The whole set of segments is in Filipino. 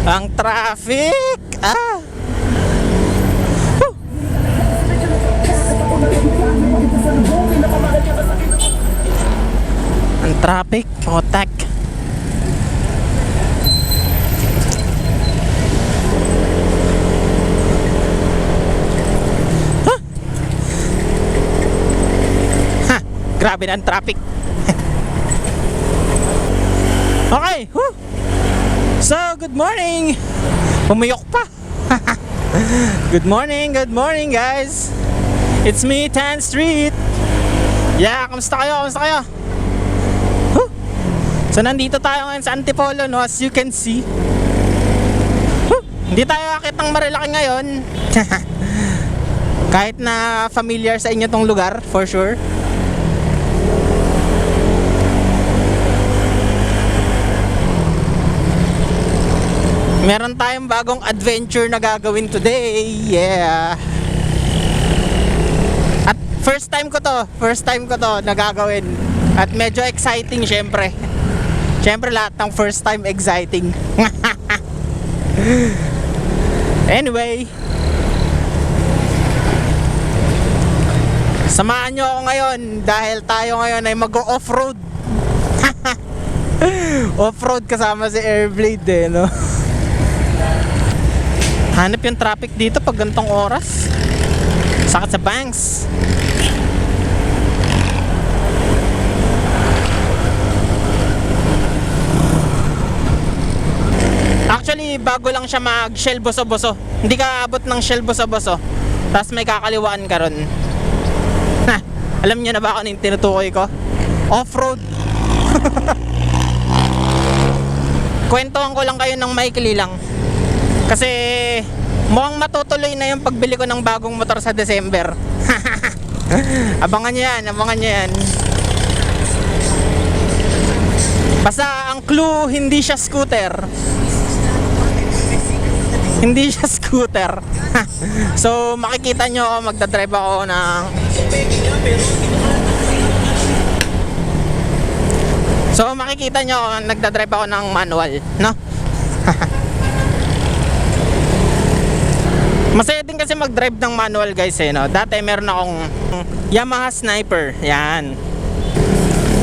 Ang traffic! Ah! Woo! Ang traffic, potak. Huh? Ha! Grabe na ang traffic. Okay, whew. So, good morning. Pumiyok pa. Good morning guys. It's me, Tan Street. Yeah, kamusta kayo? Kamusta kayo? Huh? So, nandito tayo ngayon sa Antipolo, no? As you can see. Huh? Hindi tayo akit ng Marilaki ngayon. Kahit na familiar sa inyo tong lugar, for sure. Meron tayong bagong adventure na gagawin today. Yeah. At first time ko to nagagawin. At medyo exciting syempre. Syempre lahat ng first time exciting. Anyway, samahan nyo ako ngayon dahil tayo ngayon ay mag-off-road. Off-road kasama si Airblade eh, no? Hanap yung traffic dito pag gantong oras. Sakit sa banks. Actually, bago lang siya mag-shell boso-boso. Hindi ka abot ng shell boso-boso. Tapos may kakaliwaan ka ron. Ha, alam niyo na ba kung anong tinutukoy ko? Off-road. Kwentuhan ko lang kayo ng maikli lang. Kasi mukhang matutuloy na yung pagbili ko ng bagong motor sa December. Abangan nyo yan. Basta ang clue, hindi siya scooter. Hindi siya scooter. So makikita nyo ako, magdadrive ako ng nagdadrive ako ng manual, no? Masaya din kasi mag-drive ng manual guys eh, no? Dati meron akong Yamaha Sniper. Yan.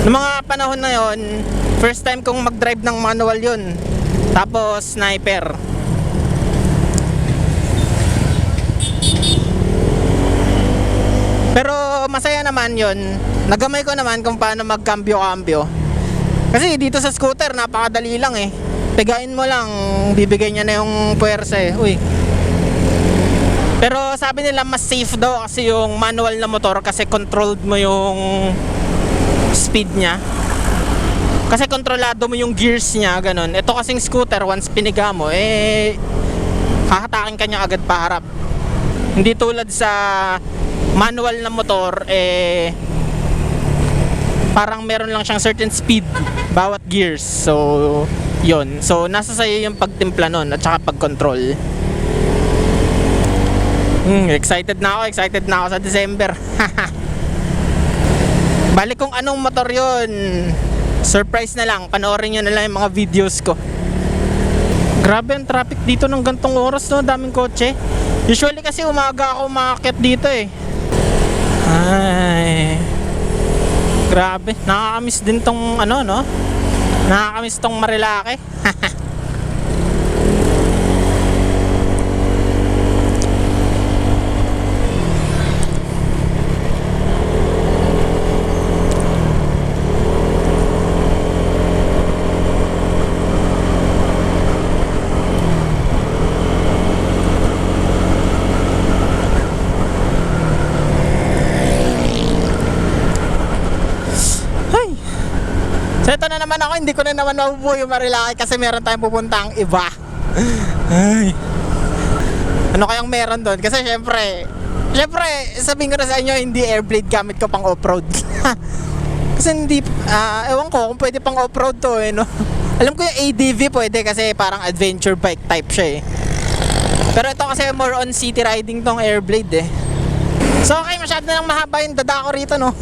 Noong mga panahon na yon, first time kong mag-drive ng manual yun. Tapos Sniper. Pero masaya naman yun. Nagamay ko naman kung paano mag-cambio-cambio. Kasi dito sa scooter napakadali lang eh. Pegain mo lang, bibigay niya na yung puwersa eh. Uy. Pero sabi nila mas safe daw kasi yung manual na motor kasi controlled mo yung speed niya. Kasi kontrolado mo yung gears niya, ganun. Ito kasing scooter, once piniga mo, hahatakin ka niya agad paharap. Hindi tulad sa manual na motor, parang meron lang siyang certain speed bawat gears. So, yun. So, nasa sa'yo yung pagtimpla nun at saka pag-control. Excited na ako sa December. Balik kung anong motor yun, surprise na lang, panoorin nyo na lang yung mga videos ko. Grabe ang traffic dito ng gantong oras, no? Daming kotse. Usually kasi umaga ako umakyat dito eh. Ay, grabe, nakakamiss din tong ano, no? Nakakamiss tong Marilaki. So ito na naman ako, hindi ko na naman mabubuo yung Marilaki kasi meron tayong pupuntang iba. Ay. Ano kayang meron doon? Kasi syempre sabihin ko na sa inyo, hindi Airblade gamit ko pang off-road. Kasi hindi, ewan ko kung pwede pang off-road to eh, no? Alam ko yung ADV pwede kasi parang adventure bike type siya eh. Pero ito kasi more on city riding tong Airblade eh. So okay, masyado na lang mahaba yung dada ko rito, no?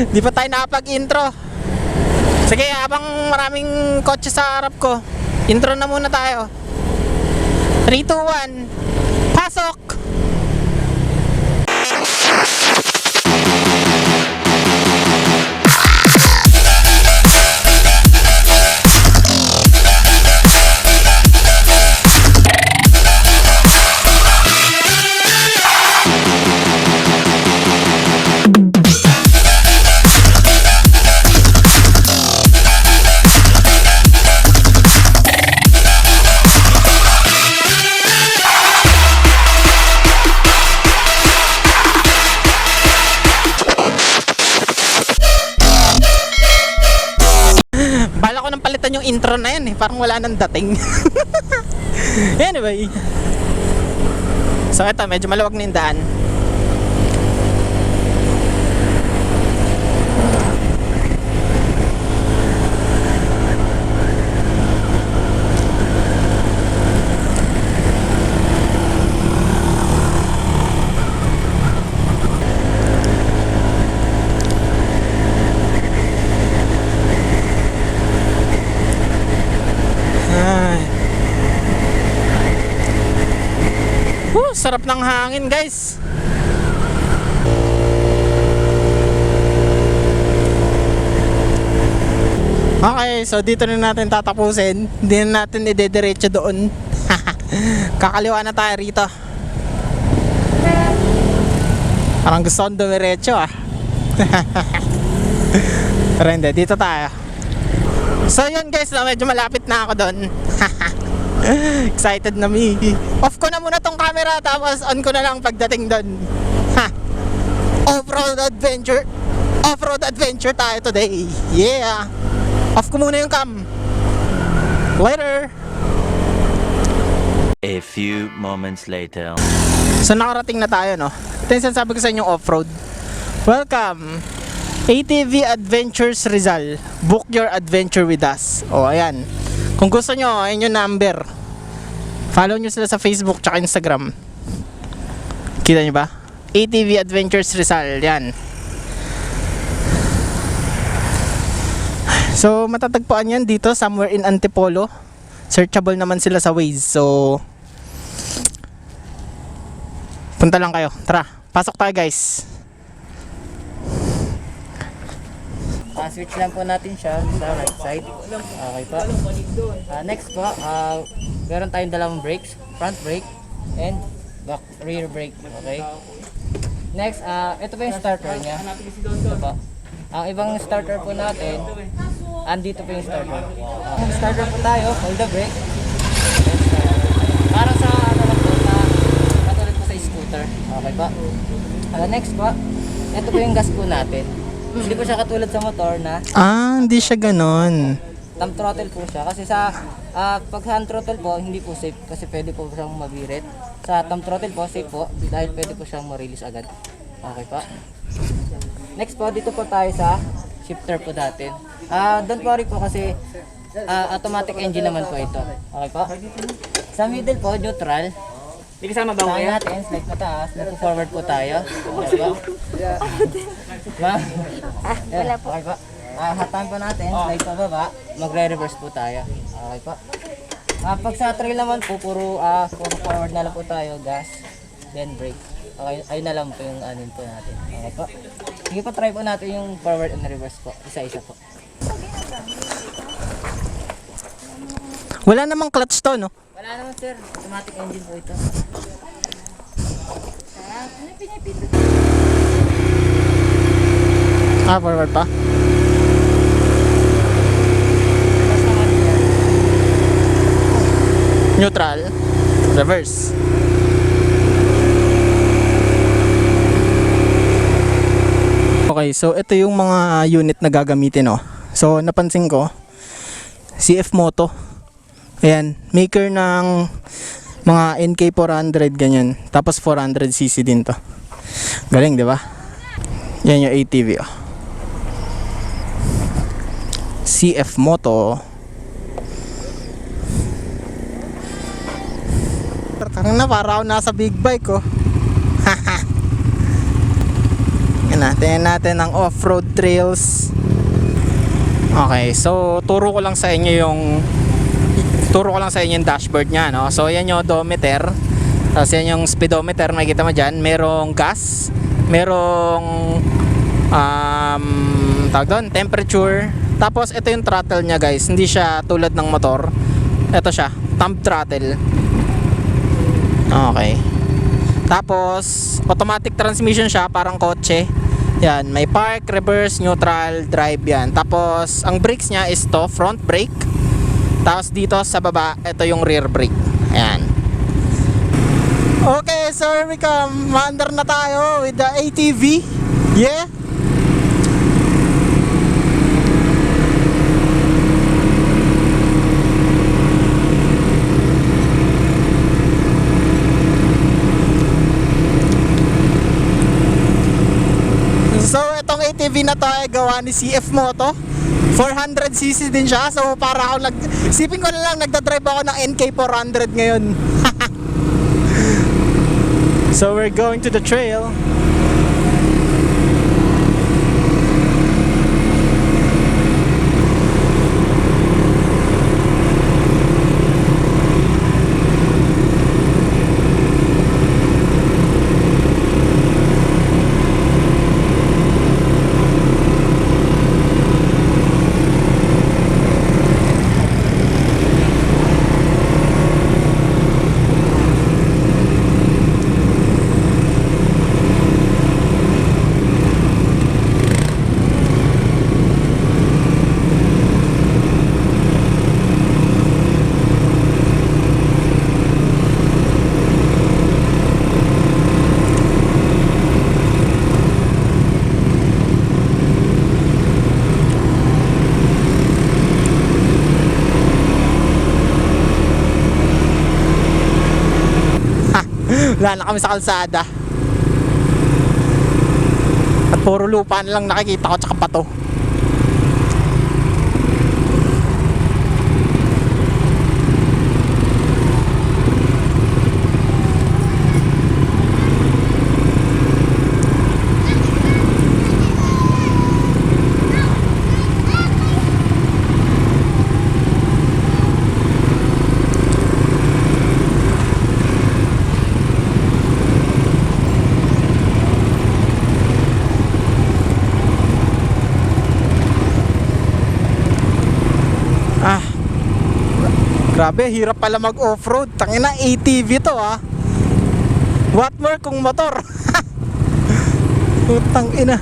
Di pa tayo nakapag-intro. Sige, habang maraming kotse sa harap ko, Intro na muna tayo. 3, 2, 1. Pasok! Bala ko nang palitan yung intro na yan eh. Parang wala nang dating. Anyway. So eto, medyo maluwag na yung daan. Sarap ng hangin, guys. Okay, so dito na natin tatapusin. Hindi na natin idediretso doon. Kakaliwa na tayo rito. Parang gusto kong dumiretso ah. Pero hindi, dito tayo. So yun guys, medyo malapit na ako doon. Excited na me. Off ko na muna tong camera, tapos on ko na lang pagdating doon. Off-road adventure. Off-road adventure tayo today. Yeah. Off ko muna yung cam. Later. A few moments later. So nakarating na tayo, no? Ito yung sinasabi ko sa inyo, off-road. Welcome ATV Adventures Rizal. Book your adventure with us. O ayan, kung gusto nyo, ayun yung number. Follow nyo sila sa Facebook tsaka Instagram. Kita nyo ba? ATV Adventures Rizal. Yan. So matatagpuan yan dito somewhere in Antipolo. Searchable naman sila sa Waze. So punta lang kayo. Tara, pasok tayo guys. Switch lang po natin siya sa right side. Okay po. Next po, meron tayong dalawang brakes, front brake and back rear brake. Okay. Next, ito po yung starter niya. Ito po. Ang ibang starter po natin, andito po yung starter. Kung starter po tayo, hold the brake. Para sa ano lang po, katulad po sa scooter. Okay po. Next po, ito po yung gas po natin. Hindi po siya katulad sa motor na Hindi siya ganon. thumb throttle po siya. Kasi sa pag hand throttle po, hindi po safe kasi pwede po siyang mabirit. Sa thumb throttle po, safe po dahil pwede po siyang ma-release agad. Okay pa. Next po, dito po tayo sa shifter po natin. Don't worry po kasi automatic engine naman po ito. Okay po. Sa middle po, neutral. Hindi kasama ba Saan natin, slide pataas, forward po tayo. Okay po. Ma'am? Wala po. Okay po. Hatan po natin, slide pa baba, magre-reverse po tayo. Okay po. Pag sa trail naman po, puro forward na lang po tayo, gas, then brake. Okay, ayun na lang po yung anin po natin. Okay po. Sige po, try po natin yung forward and reverse po. Isa-isa po. Wala namang clutch to, no? Wala naman sir, automatic engine po ito. Forward pa. Neutral. Reverse. Okay, so ito yung mga unit na gagamitin, oh. So napansin ko, CF Moto. Ayan, maker ng mga NK400 ganyan. Tapos 400cc din to. Galing, di ba? Yan yung ATV, oh. CF Moto. Parang na, para ako nasa big bike, oh. Yan na, tingnan natin ang off-road trails. Okay, so turo ko lang sa inyo yung turo ko lang sa inyo yung dashboard niya, no? So yan yung odometer. Tapos yan yung speedometer, makikita mo dyan. Merong gas, merong tawag doon, temperature. Tapos ito yung throttle niya, guys. Hindi siya tulad ng motor. Ito siya, thumb throttle. Okay. Tapos automatic transmission siya, parang kotse. Yan, may park, reverse, neutral, drive yan. Tapos ang brakes niya is to front brake. Tapos dito sa baba, ito yung rear brake. Ayan. Okay, so here we come. Maandar na tayo with the ATV. Yeah. So itong ATV na to ay gawa ni CF Moto. 400cc din siya. So para ako sipin ko na lang nagdadrive ako ng NK400 ngayon. So we're going to the trail. Wala na kami sa kalsada. At puro lupa na lang nakikita ko tsaka pato. Grabe, hirap pala mag-offroad. Tangina, ATV to ah. What more kung motor? Putang ina.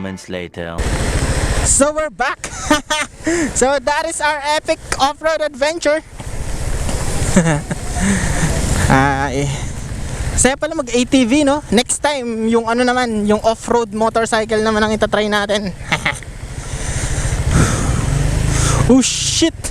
moments later. So we're back. So that is our epic off-road adventure. Saya pala mag ATV, no? Next time, yung ano naman, yung off-road motorcycle naman ang itatry natin. Oh shit!